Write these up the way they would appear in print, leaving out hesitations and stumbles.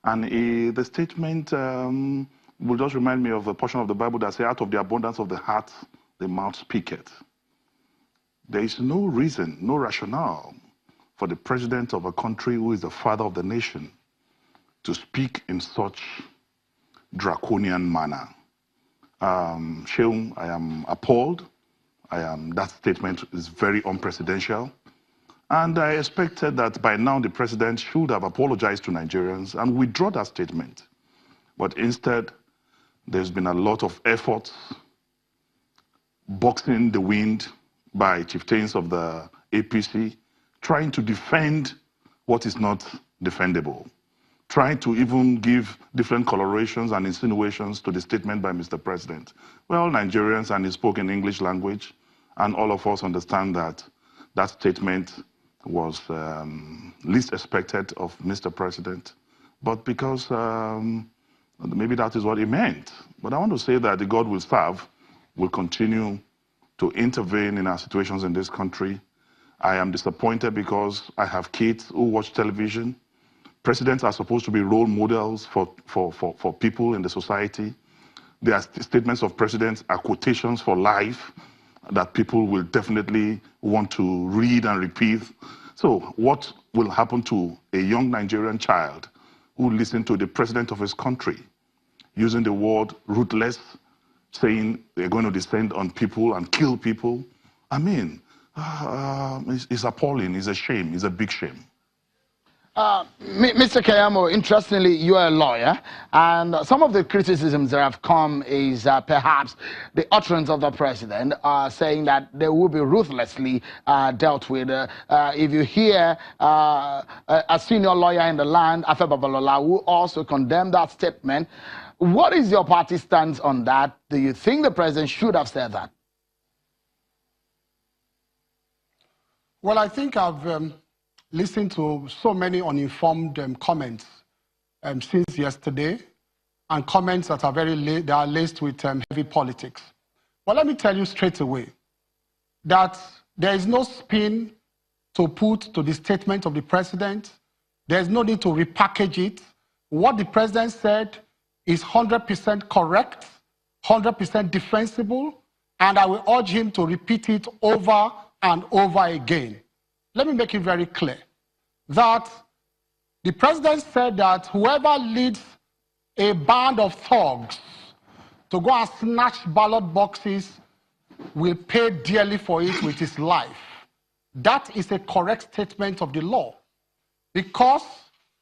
And the statement will just remind me of a portion of the Bible that says, out of the abundance of the heart, the mouth speaketh. There is no reason, no rationale for the president of a country who is the father of the nation to speak in such draconian manner. Sheung, I am appalled. That statement is very unprecedented. And I expected that by now the president should have apologized to Nigerians and withdraw that statement. But instead, there's been a lot of efforts boxing the wind by chieftains of the APC, trying to defend what is not defendable, trying to even give different colorations and insinuations to the statement by Mr. President. Well, Nigerians, and he spoke in English language, and all of us understand that that statement was least expected of Mr. President, but because maybe that is what he meant. But I want to say that the God we serve will continue to intervene in our situations in this country. I am disappointed because I have kids who watch television. Presidents are supposed to be role models for people in the society. Their statements of presidents are quotations for life that people will definitely want to read and repeat. So what will happen to a young Nigerian child who listened to the president of his country using the word ruthless, saying they're going to descend on people and kill people? I mean, it's appalling, it's a shame, it's a big shame. Mr. Keyamo, interestingly, you are a lawyer, and some of the criticisms that have come is perhaps the utterance of the president saying that they will be ruthlessly dealt with. If you hear a senior lawyer in the land, Afe Babalola, who also condemned that statement, what is your party stance on that? Do you think the president should have said that? Well, I think I've listened to so many uninformed comments since yesterday, and comments that are they are laced with heavy politics. But let me tell you straight away that there is no spin to put to the statement of the president. There is no need to repackage it. What the president said is 100% correct, 100% defensible, and I will urge him to repeat it over and over again. Let me make it very clear that the president said that whoever leads a band of thugs to go and snatch ballot boxes will pay dearly for it with his life. That is a correct statement of the law. Because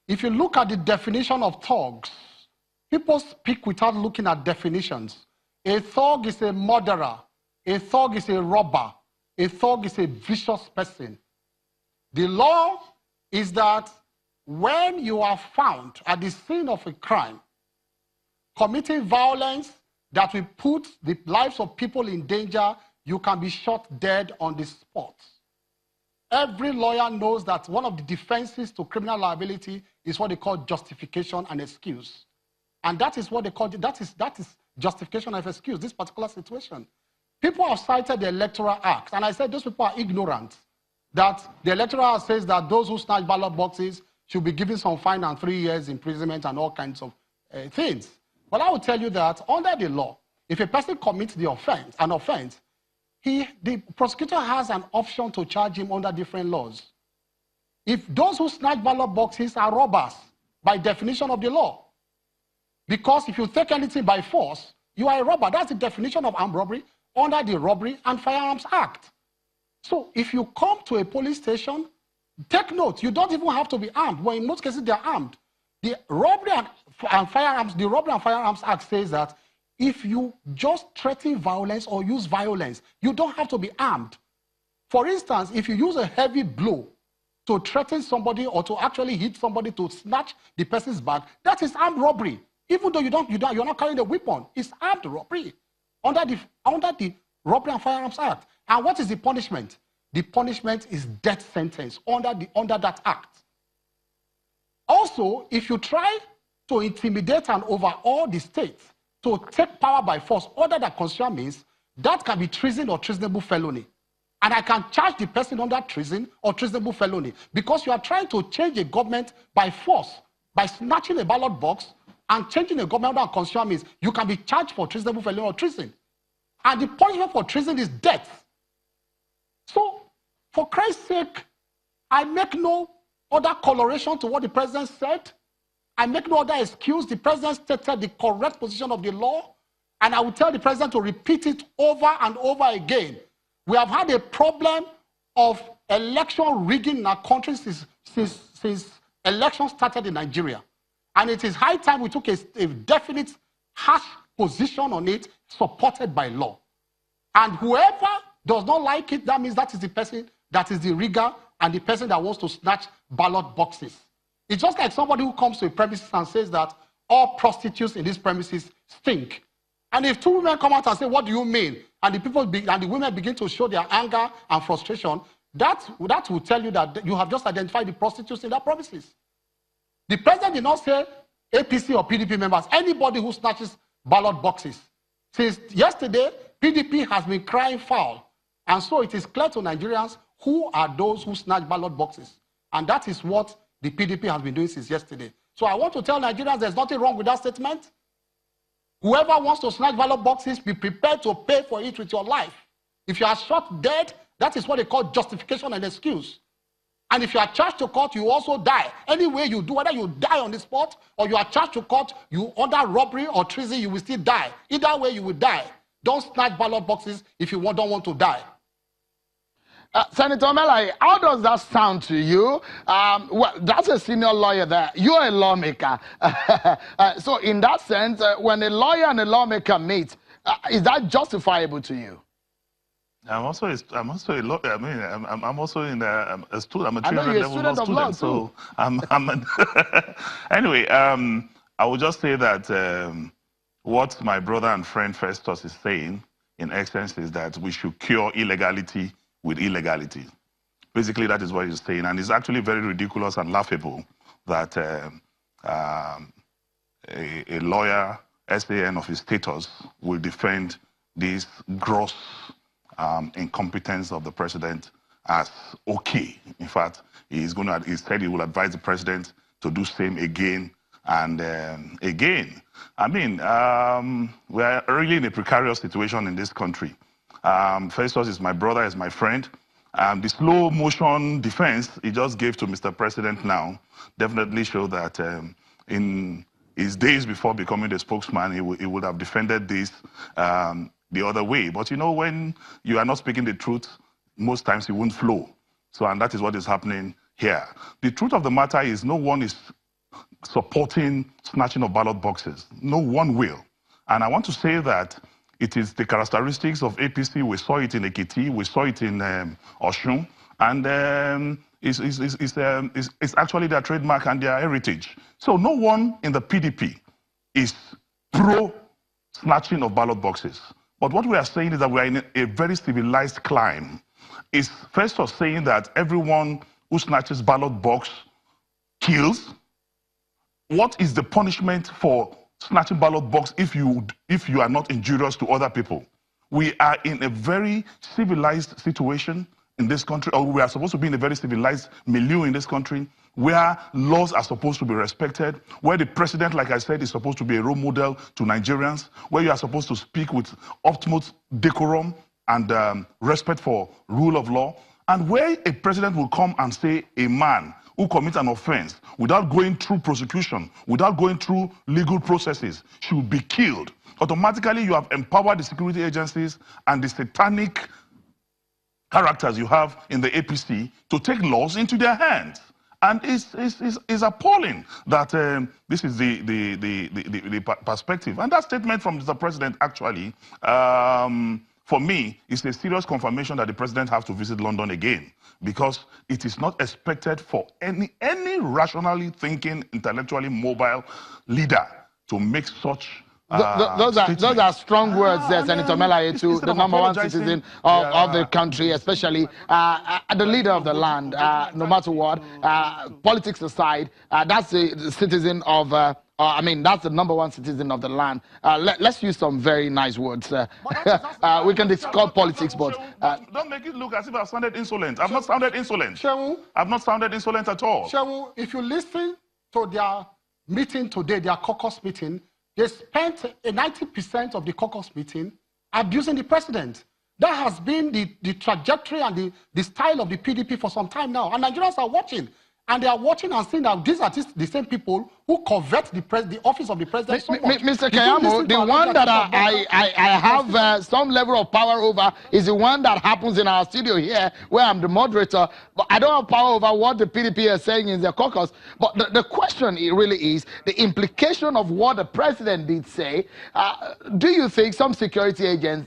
if you look at the definition of thugs, people speak without looking at definitions. A thug is a murderer. A thug is a robber. A thug is a vicious person. The law is that when you are found at the scene of a crime, committing violence that will put the lives of people in danger, you can be shot dead on the spot. Every lawyer knows that one of the defenses to criminal liability is what they call justification and excuse. And that is what they call, that is justification of excuse, this particular situation. People have cited the Electoral Act, and I said those people are ignorant. That the Electoral Act says that those who snatch ballot boxes should be given some fine and 3 years imprisonment and all kinds of things. But I will tell you that under the law, if a person commits an offense, the prosecutor has an option to charge him under different laws. If those who snatch ballot boxes are robbers, by definition of the law, because if you take anything by force, you are a robber. That's the definition of armed robbery under the Robbery and Firearms Act. So if you come to a police station, take note, you don't even have to be armed. Well, in most cases, they're armed. The Robbery and Firearms Act says that if you just threaten violence or use violence, you don't have to be armed. For instance, if you use a heavy blow to threaten somebody or to actually hit somebody to snatch the person's bag, that is armed robbery. Even though you're not carrying a weapon, it's armed robbery under the Robbery and Firearms Act. And what is the punishment? The punishment is death sentence under that act. Also, if you try to intimidate and overawe the state to take power by force under that constitutional means, that can be treason or treasonable felony. And I can charge the person under treason or treasonable felony because you are trying to change a government by force by snatching a ballot box and changing a government and constitutional means, you can be charged for treasonable felony or treason. And the punishment for treason is death. So, for Christ's sake, I make no other coloration to what the president said. I make no other excuse. The president stated the correct position of the law, and I will tell the president to repeat it over and over again. We have had a problem of election rigging in our country since elections started in Nigeria. And it is high time we took a definite, harsh position on it, supported by law. And whoever does not like it, that means that is the person that is the rigger and the person that wants to snatch ballot boxes. It's just like somebody who comes to a premises and says that all prostitutes in these premises stink. And if two women come out and say, what do you mean? And the women begin to show their anger and frustration, that will tell you that you have just identified the prostitutes in that premises. The president did not say APC or PDP members, anybody who snatches ballot boxes. Since yesterday, PDP has been crying foul. And so it is clear to Nigerians who are those who snatch ballot boxes. And that is what the PDP has been doing since yesterday. So I want to tell Nigerians there's nothing wrong with that statement. Whoever wants to snatch ballot boxes, be prepared to pay for it with your life. If you are shot dead, that is what they call justification and excuse. And if you are charged to court, you also die. Any way you do, whether you die on the spot or you are charged to court, you under robbery or treason, you will still die. Either way, you will die. Don't snatch ballot boxes if you don't want to die. Senator Meleye, how does that sound to you? Well, that's a senior lawyer there. You're a lawmaker. So in that sense, when a lawyer and a lawmaker meet, is that justifiable to you? I'm also a lawyer. I mean, I'm also in a student. I'm a 300 level law student. So anyway, I would just say that what my brother and friend Festus is saying, in essence, is that we should cure illegality with illegality. Basically, that is what he's saying. And it's actually very ridiculous and laughable that a lawyer, SAN of his status, will defend this gross incompetence of the president as okay. In fact, he said he will advise the president to do same again and again. I mean, we are really in a precarious situation in this country. Festus is my brother, is my friend. The slow motion defense he just gave to Mr. President now definitely show that in his days before becoming the spokesman, he would have defended this the other way. But you know, when you are not speaking the truth, most times it won't flow. So, and that is what is happening here. The truth of the matter is no one is supporting snatching of ballot boxes. No one will. And I want to say that it is the characteristics of APC. We saw it in Ekiti, we saw it in Osun, and it's actually their trademark and their heritage. So no one in the PDP is pro-snatching of ballot boxes. But what we are saying is that we are in a very civilized climate. Is first of saying that everyone who snatches ballot box kills. What is the punishment for snatching ballot box if you are not injurious to other people? We are in a very civilized situation in this country, or we are supposed to be in a very civilized milieu in this country, where laws are supposed to be respected, where the president, like I said, is supposed to be a role model to Nigerians, where you are supposed to speak with utmost decorum and respect for rule of law, and where a president will come and say a man who commits an offense without going through prosecution, without going through legal processes, should be killed. Automatically, you have empowered the security agencies and the satanic characters you have in the APC to take laws into their hands. And it's appalling that this is the perspective. And that statement from the president, actually, for me, is a serious confirmation that the president has to visit London again, because it is not expected for any rationally thinking, intellectually mobile leader to make such those are strong words there, Senator Meleye, to the #1 citizen of the country, especially the leader of the land. No matter what, politics aside, that's the citizen of, I mean, that's the #1 citizen of the land. Let's use some very nice words. We can discuss politics, but... don't make it look as if I've sounded insolent. I've not sounded insolent. I've not sounded insolent at all. Shehu, if you listen to their meeting today, their caucus meeting, they spent 90% of the caucus meeting abusing the president. That has been the trajectory and the style of the PDP for some time now. And Nigerians are watching. And they are watching and seeing that these are the same people who covet the office of the president so much. Mr. Keyamo, the one that I have some level of power over is the one that happens in our studio here, where I'm the moderator. But I don't have power over what the PDP is saying in their caucus. But the question really is the implication of what the president did say. Do you think some security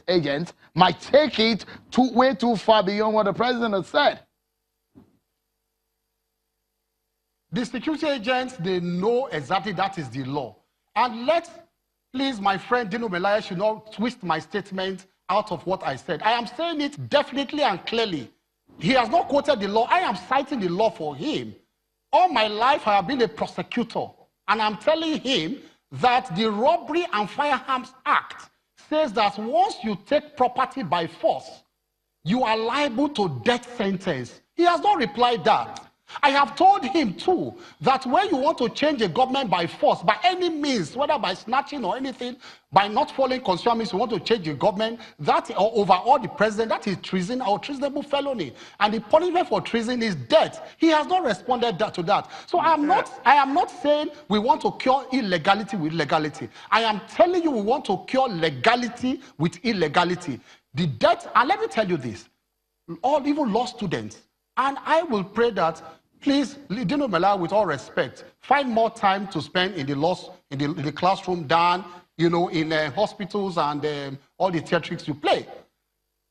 agents might take it way too far beyond what the president has said? The security agents, they know exactly that is the law. And please, my friend Dino Meleye should not twist my statement out of what I said. I am saying it definitely and clearly. He has not quoted the law. I am citing the law for him. All my life, I have been a prosecutor. And I'm telling him that the Robbery and Firearms Act says that once you take property by force, you are liable to death sentence. He has not replied that. I have told him too that when you want to change a government by force, by any means, whether by snatching or anything, by not following constitution, you want to change the government, that or overall the president, that is treason or treasonable felony. And the punishment for treason is death. He has not responded to that. So I am not saying we want to cure illegality with legality. I am telling you we want to cure legality with illegality. The death, and let me tell you this, even law students, and I will pray that, please, Dino Meleye, with all respect, find more time to spend in the classroom than, in hospitals and all the theatrics you play.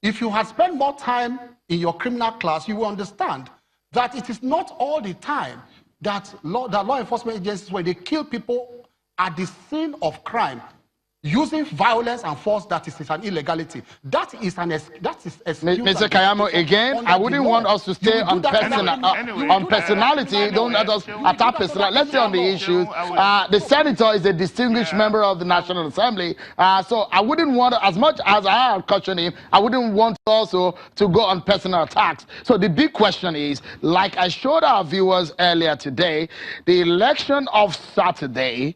If you had spent more time in your criminal class, you will understand that it is not all the time that law enforcement agencies, when they kill people at the scene of crime, using violence and force, that is an illegality. That is Mr. Keyamo, again, I wouldn't want us to stay on personality. Don't let us attack personality. Let's stay on the issues. The senator is a distinguished member of the National Assembly, so I wouldn't want, as much as I have cautioned him, I wouldn't want also to go on personal attacks. So the big question is, like I showed our viewers earlier today, the election of Saturday,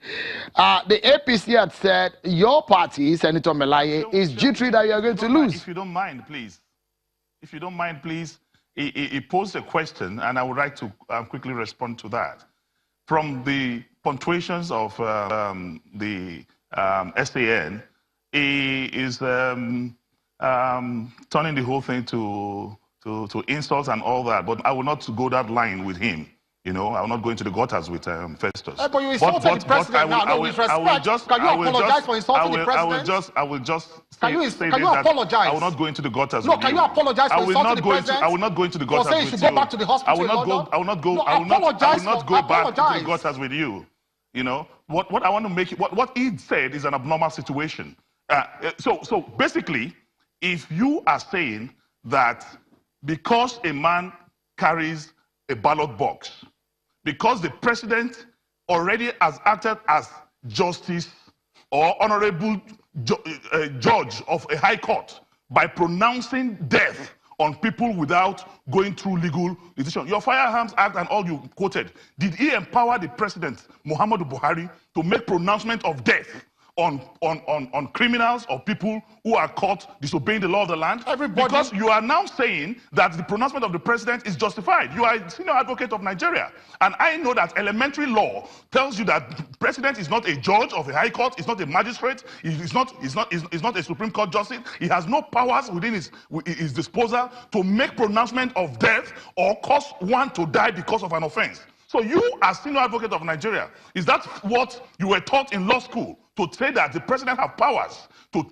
the APC had said, your party, Senator Meleye, is jittery that you are going to lose. If you don't mind, please. If you don't mind, please. He posed a question, and I would like to quickly respond to that. From the punctuations of the SAN, he is turning the whole thing to insults and all that. But I will not go that line with him. I will not go into the gutters with Festus. But you insulted the president now. With respect, can you apologize for insulting the president? I will just Can you apologize? I will not go into the gutters with you. No, can you apologize for insulting the president? I will not go into the gutters with you. For saying you should go back to the hospital in London? I will not go back to the gutters with you. What I want to make it, what he said is an abnormal situation. So basically, if you are saying that because a man carries a ballot box, because the president already has acted as justice or honorable judge of a high court by pronouncing death on people without going through legal decision. Your Firearms Act and all you quoted, did he empower the president, Muhammadu Buhari, to make pronouncement of death on criminals or people who are caught disobeying the law of the land? Because you are now saying that the pronouncement of the president is justified. You are a senior advocate of Nigeria. And I know that elementary law tells you that the president is not a judge of a high court, is not a magistrate, is not a Supreme Court justice. He has no powers within his disposal to make pronouncement of death or cause one to die because of an offense. So you, as senior advocate of Nigeria, is that what you were taught in law school? To say that the president has powers to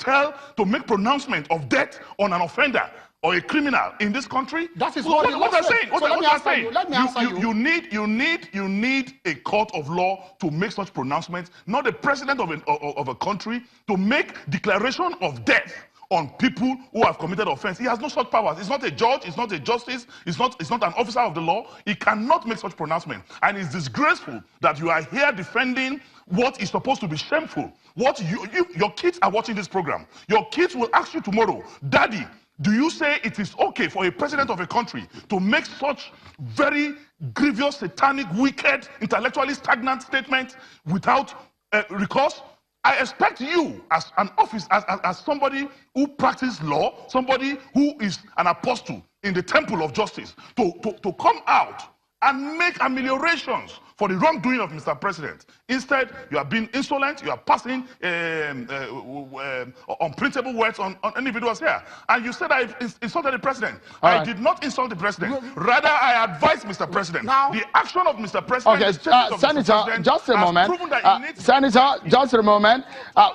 make pronouncement of death on an offender or a criminal in this country? That is what I'm saying. Let me answer you. You need a court of law to make such pronouncements, not the president of a country to make declaration of death on people who have committed offense. He has no such powers. He's not a judge, he's not a justice, he's not an officer of the law. He cannot make such pronouncement. And it's disgraceful that you are here defending what is supposed to be shameful. Your kids are watching this program. Your kids will ask you tomorrow, Daddy, Do you say it is okay for a president of a country to make such very grievous, satanic, wicked, intellectually stagnant statement without recourse? I expect you, as an office, as somebody who practices law, somebody who is an apostle in the temple of justice, to come out and make ameliorations for the wrongdoing of Mr. President. Instead, you are being insolent, you are passing unprintable words on individuals here. And you said I insulted the president. I did not insult the president. Rather, I advised Mr. President. Now, the action of Mr. President, okay, Senator, just a moment. Senator, just a moment.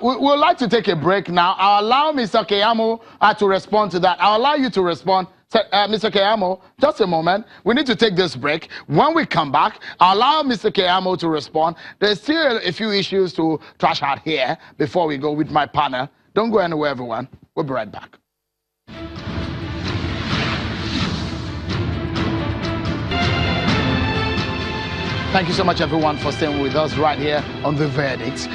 We would like to take a break now. I'll allow Mr. Keyamo to respond to that. I'll allow you to respond. Mr. Keyamo, just a moment. We need to take this break. When we come back, I'll allow Mr. Keyamo to respond. There's still a few issues to trash out here before we go with my panel. Don't go anywhere, everyone. We'll be right back. Thank you so much, everyone, for staying with us right here on The Verdict,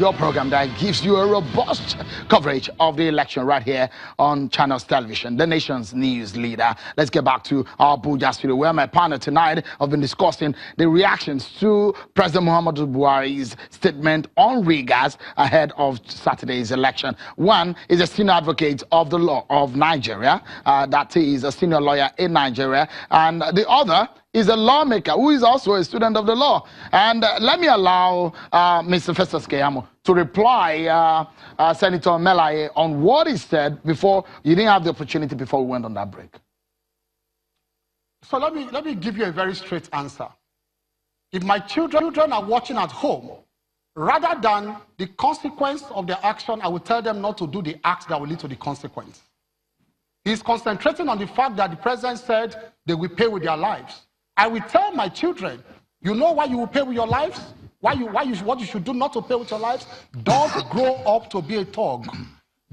your program that gives you a robust coverage of the election right here on Channels Television, the nation's news leader. Let's get back to our Abuja studio, where my panel tonight have been discussing the reactions to President Muhammadu Buhari's statement on riggers ahead of Saturday's election. One is a senior advocate of the law of Nigeria, that is a senior lawyer in Nigeria, and the other is a lawmaker who is also a student of the law. And let me allow Mr. Festus Keyamo to reply Senator Meleye on what he said before. You didn't have the opportunity before we went on that break. So let me give you a very straight answer. If my children are watching at home, rather than the consequence of their action, I will tell them not to do the act that will lead to the consequence. He's concentrating on the fact that the president said they will pay with their lives. I will tell my children, you know why you will pay with your lives? What you should do not to pay with your lives? Don't grow up to be a thug.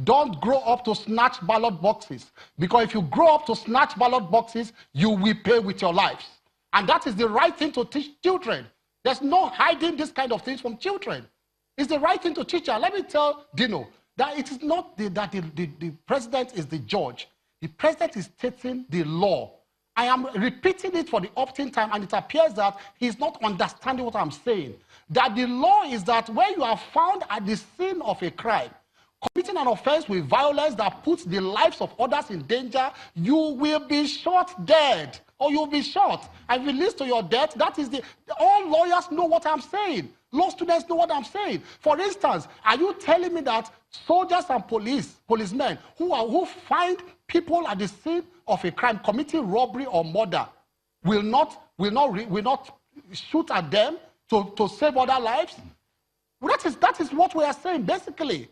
Don't grow up to snatch ballot boxes. Because if you grow up to snatch ballot boxes, you will pay with your lives. And that is the right thing to teach children. There's no hiding this kind of things from children. It's the right thing to teach them. Let me tell Dino that it is not that the president is the judge. The president is stating the law. I am repeating it for the often time, and it appears that he's not understanding what I'm saying. That the law is that when you are found at the scene of a crime, committing an offense with violence that puts the lives of others in danger, you will be shot dead, or you'll be shot and released to your death. That is all lawyers know what I'm saying. Law students know what I'm saying. For instance, are you telling me that soldiers and policemen who find people at the scene of a crime committing robbery or murder will not shoot at them to save other lives? That is what we are saying, basically.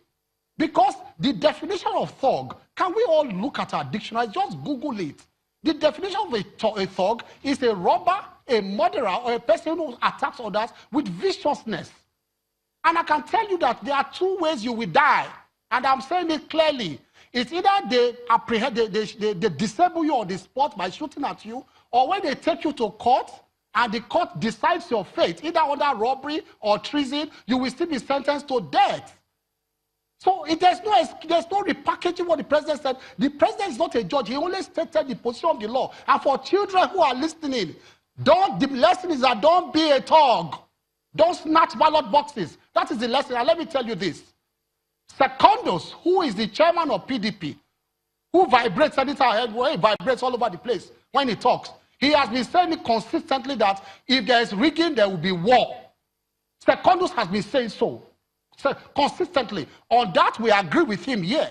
Because the definition of thug, can we all look at our dictionary? Just Google it. The definition of a thug is a robber, a murderer, or a person who attacks others with viciousness. And I can tell you that there are two ways you will die. And I'm saying it clearly. It's either they disable you on the spot by shooting at you, or when they take you to court, and the court decides your fate, either under robbery or treason, you will still be sentenced to death. So there's no repackaging what the president said. The president is not a judge. He only stated the position of the law. And for children who are listening, the lesson is that don't be a thug. Don't snatch ballot boxes. That is the lesson. And let me tell you this. Secondus, who is the chairman of PDP, who vibrates anytime head, he vibrates all over the place when he talks. He has been saying it consistently that if there is rigging, there will be war. Secondus has been saying so consistently. On that, we agree with him here.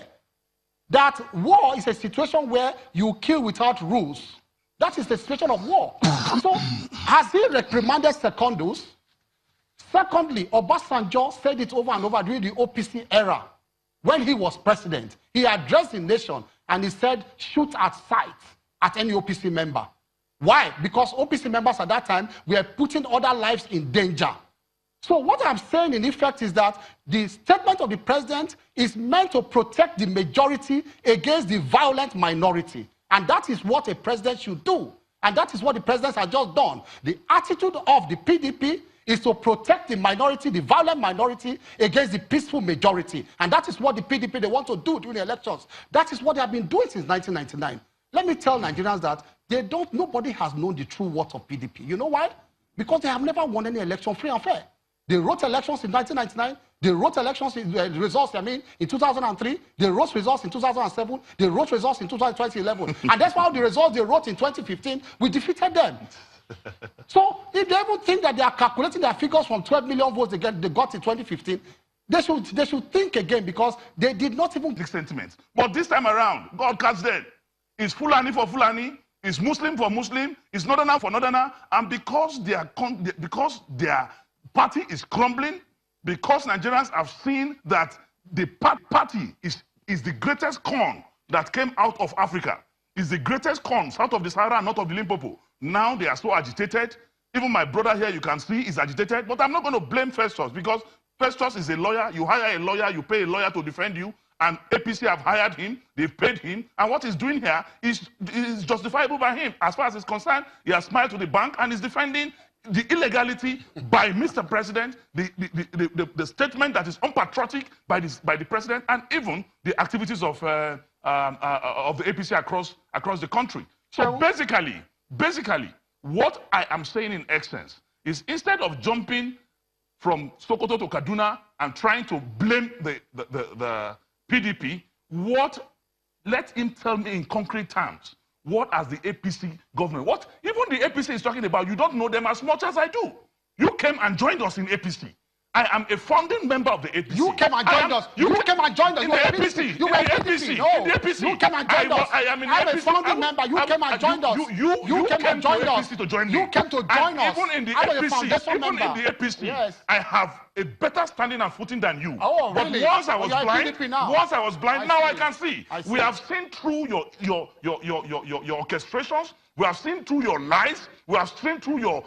That war is a situation where you kill without rules. That is the situation of war. So, has he reprimanded Secondus? Secondly, Obasanjo said it over and over during the OPC era. When he was president, he addressed the nation and he said, shoot at sight at any OPC member. Why? Because OPC members at that time were putting other lives in danger. So what I'm saying in effect is that the statement of the president is meant to protect the majority against the violent minority. And that is what a president should do. And that is what the president has just done. The attitude of the PDP is to protect the minority, the violent minority, against the peaceful majority. And that is what the PDP, they want to do during the elections. That is what they have been doing since 1999. Let me tell Nigerians that nobody has known the true worth of PDP. You know why? Because they have never won any election free and fair. They wrote elections in 1999. They wrote elections results, in 2003. They wrote results in 2007. They wrote results in 2011. And that's why the results they wrote in 2015, we defeated them. So if they even think that they are calculating their figures from 12 million votes they got in 2015, they should think again, because they did not even... Big sentiments. But this time around, God catch them. It's Fulani for Fulani. It's Muslim for Muslim. It's Northerner for Northerner. And because their party is crumbling, because Nigerians have seen that the party is the greatest corn that came out of Africa, is the greatest corn south of the Sahara and north of the Limpopo. Now they are so agitated. Even my brother here, you can see, is agitated. But I'm not going to blame Festus, because Festus is a lawyer. You hire a lawyer, you pay a lawyer to defend you. And APC have hired him, they've paid him, and what he's doing here is justifiable by him. As far as he's concerned, he has smiled to the bank and is defending the illegality by Mr. President, the statement that is unpatriotic by the president, and even the activities of the APC across the country. So basically, what I am saying in essence is, instead of jumping from Sokoto to Kaduna and trying to blame the PDP, let him tell me in concrete terms, what has the APC government, what even the APC is talking about, you don't know them as much as I do. You came and joined us in APC. I am a founding member of the APC. You came and joined us. You came and joined us. In the APC. You were in APC. No. In the APC. You came and joined us. I am in I'm APC. a founding member. You came and joined us. You came and joined us. To join me. You came to join us. Even in the I'm APC, a foundation member. in the APC, yes. I have a better standing and footing than you. Oh, really? But once I was blind, now I can see. I see. We have seen through your orchestrations. We have seen through your lies. We have seen through your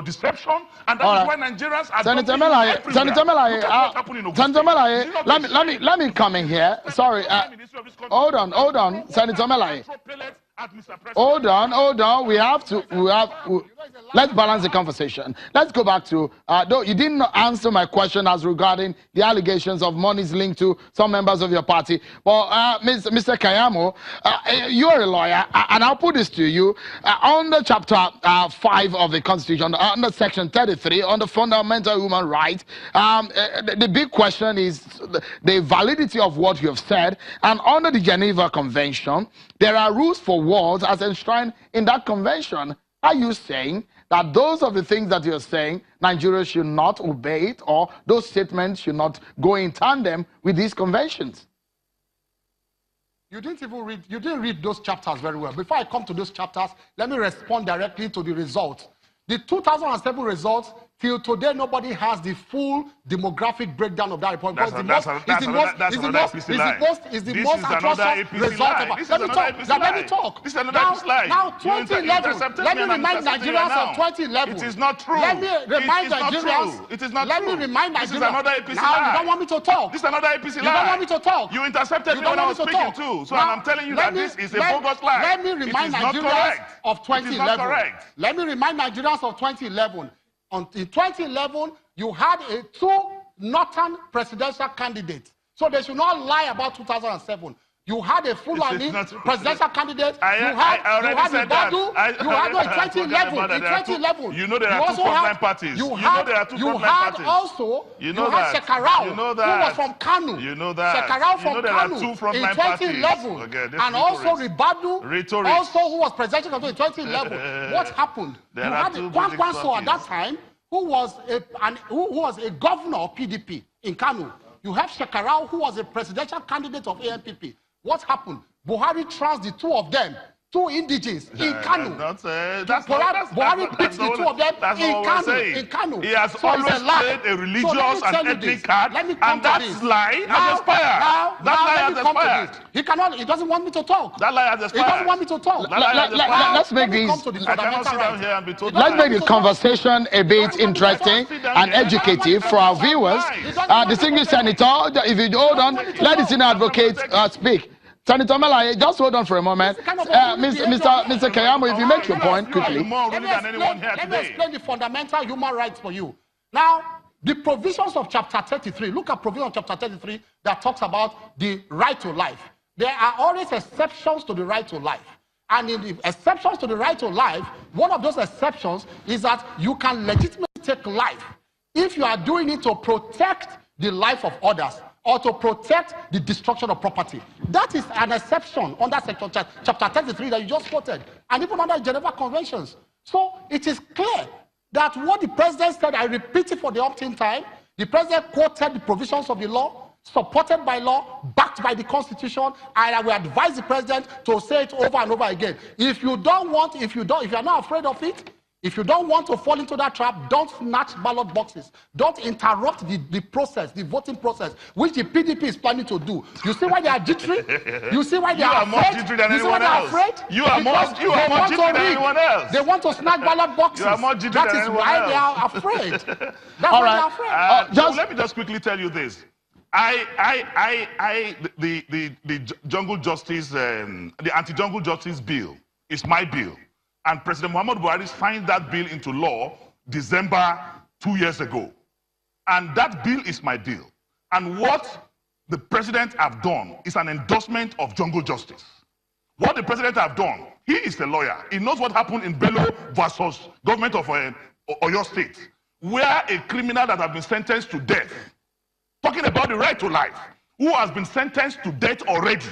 deception, and that is why Nigerians are. Senator Meleye, let me come in here. Sorry, hold on, Senator Meleye. Hold on. Let's balance the conversation. Let's go back to, though you didn't answer my question as regarding the allegations of monies linked to some members of your party. Well, Mr. Keyamo, you're a lawyer, and I'll put this to you. Under Chapter 5 of the Constitution, under Section 33, on the fundamental human rights, the big question is the validity of what you have said. And under the Geneva Convention, there are rules for wars as enshrined in that convention. Are you saying that those are the things that you're saying Nigeria should not obey it, or those statements should not go in tandem with these conventions? You didn't read those chapters very well. Before I come to those chapters, let me respond directly to the results. The 2007 results, till today, nobody has the full demographic breakdown of that report. It's the most atrocious result ever. Let me talk. This is another lie. Now, 2011, let me remind Nigerians of 2011. It is not true. Let me remind Nigerians. It is not true. Let me remind Nigerians. This is another APC now, lie. You don't want me to talk. This is another APC lie. You don't want me to talk. You intercepted me when I was speaking too. So I'm telling you that this is a bogus lie. Let me remind Nigerians of 2011. Let me remind Nigerians of 2011. In 2011, you had two northern presidential candidates. So they should not lie about 2007. You had a Fulani presidential candidate. You had Ibadu. You had in 2011. In 2011, you know there are two frontline parties. You had Shekarau, who was from Kanu. You know that. Shekarau from Kanu in 2011, and also Ibadu, also who was presidential candidate in 2011. What happened? You had Kwankwaso at that time, who was a governor of PDP in Kanu. You have Shekarau, who was a presidential candidate of ANPP. What happened? Buhari trounced the two of them, two indigenes in Kanu. Buhari beat the two of them in Kanu. He has always played a religious and ethnic card, and that lie has expired. That lie has expired. He doesn't want me to talk. That lie has expired. He doesn't want me to talk. Let's make the conversation a bit interesting and educative for our viewers. Distinguished Senator, if you hold on, let the senior advocate speak. Senator Meleye, just hold on for a moment. Mr. Keyamo, if you make your point quickly. Let me explain the fundamental human rights for you. Now, the provisions of chapter 33, look at provision of chapter 33 that talks about the right to life. There are always exceptions to the right to life. And in the exceptions to the right to life, one of those exceptions is that you can legitimately take life if you are doing it to protect the life of others or to protect the destruction of property. That is an exception under section chapter 33 that you just quoted, and even under Geneva Conventions. So it is clear that what the president said, I repeat it for the opt-in time, the president quoted the provisions of the law, supported by law, backed by the Constitution, and I will advise the president to say it over and over again. If you are not afraid of it, if you don't want to fall into that trap, don't snatch ballot boxes. Don't interrupt the process, the voting process, which the PDP is planning to do. You see why they are jittery? You see why they are afraid? You are more jittery than anyone else. You are more jittery than anyone else. They want to snatch ballot boxes. You are more jittery than anyone else. That is why they are afraid. That's why they are afraid. So let me just quickly tell you this. The jungle justice, the anti-jungle justice bill is my bill. And President Muhammadu Buhari signed that bill into law December 2 years ago. And that bill is my bill. And what the president have done is an endorsement of jungle justice. What the president have done, he is a lawyer. He knows what happened in Ballot versus government of Oyo State, where a criminal that has been sentenced to death, talking about the right to life, who has been sentenced to death already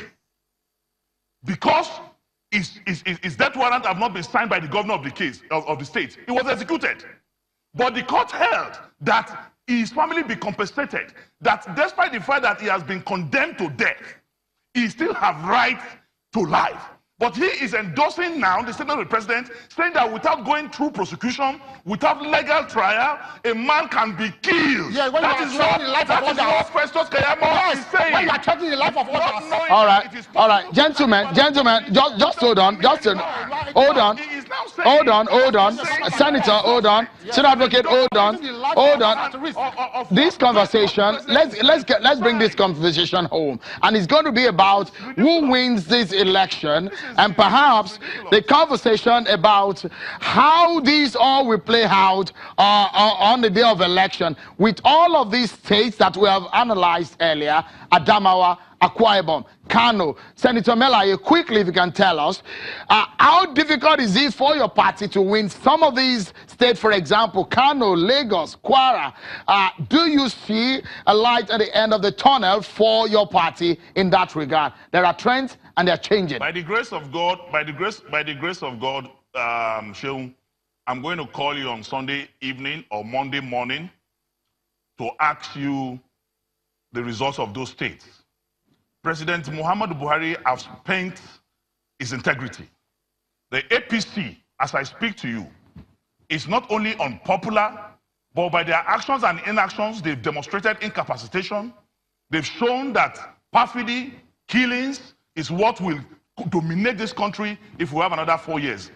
because his death warrant have not been signed by the governor of the case of the state. He was executed. But the court held that his family be compensated, that despite the fact that he has been condemned to death, he still have right to life. But he is endorsing now the statement of the president, saying that without going through prosecution, without legal trial, a man can be killed. Yeah, when that is what Festus Keyamo is saying. When you are threatening the life of others. All right, gentlemen, just hold on, hold on, Senator, hold on, Senior Advocate, hold on. This conversation, let's bring this conversation home, and it's going to be about who wins this election. And perhaps the conversation about how these all will play out on the day of election with all of these states that we have analyzed earlier, Adamawa, Akwa Ibom, Kano. Senator Meleye, quickly, if you can tell us, how difficult is it for your party to win some of these states, for example, Kano, Lagos, Kwara? Do you see a light at the end of the tunnel for your party in that regard? There are trends and they're changing. By the grace of God, Sheung, I'm going to call you on Sunday evening or Monday morning to ask you the results of those states. President Muhammadu Buhari has spent his integrity. The APC, as I speak to you, is not only unpopular, but by their actions and inactions, they've demonstrated incapacitation. They've shown that perfidy, killings, is what will dominate this country if we have another 4 years.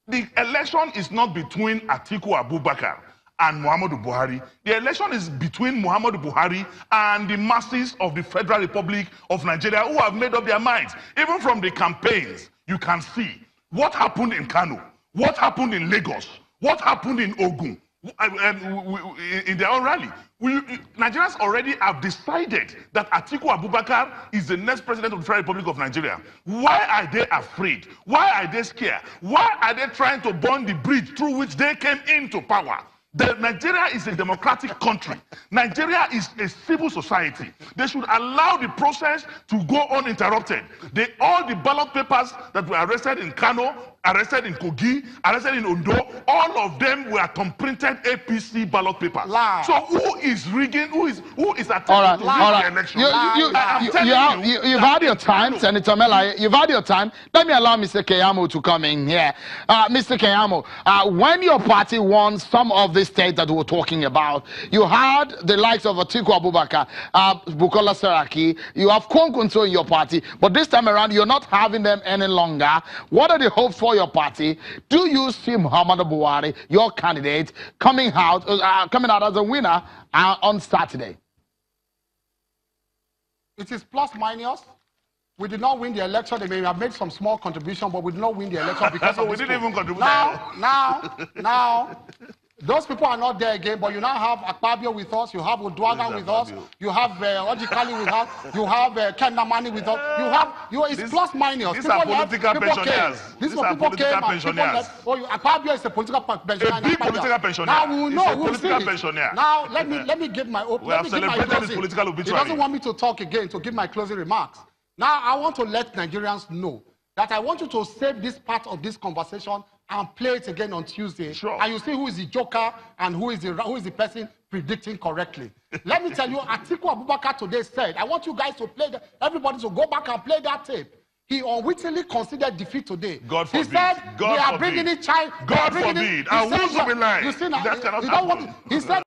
The election is not between Atiku Abubakar and Muhammadu Buhari. The election is between Muhammadu Buhari and the masses of the Federal Republic of Nigeria who have made up their minds. Even from the campaigns, you can see what happened in Kano, what happened in Lagos, what happened in Ogun, in their own rally. Nigerians already have decided that Atiku Abubakar is the next president of the Federal Republic of Nigeria. Why are they afraid? Why are they scared? Why are they trying to burn the bridge through which they came into power? Nigeria is a democratic country. Nigeria is a civil society. They should allow the process to go uninterrupted. All the ballot papers that were arrested in Kano, arrested in Kogi, arrested in Ondo, all of them were thumb-printed APC ballot papers. So who is rigging? Who is attempting to rig the election? You've had your time, Senator Meleye. You've had your time. Let me allow Mr. Keyamo to come in here. Mr. Keyamo, when your party won some of the states that we're talking about, you had the likes of Atiku Abubakar, Bukola Saraki, you have Kwankwaso in your party, but this time around you're not having them any longer. What are the hopes for your party? Do you see Muhammadu Buhari, your candidate, coming out as a winner on Saturday? It is plus minus We did not win the election. They may have made some small contribution, but we did not win the election because of we didn't even contribute. Now, those people are not there again, but you now have Akpabio with us, you have Oduaga with us, you have Ojikali with us, you have Kenamani with us, it's plus minus. These are political pensioners. These are political pensioners. Akpabio is a political pensioner. A big political pensioner. Now we will know, we'll see it. Now let me give my opening. We have celebrated his political obituary. He doesn't want me to talk again, to give my closing remarks. Now I want to let Nigerians know that I want you to save this part of this conversation and play it again on Tuesday. Sure. And you see who is the joker and who is the person predicting correctly. Let me tell you, Atiku Abubakar today said, I want you guys to play, everybody to go back and play that tape. He unwittingly considered defeat today. God forbid. He said, God we are forbid. bringing in child. God forbid. I won't be lying. You see now, he said,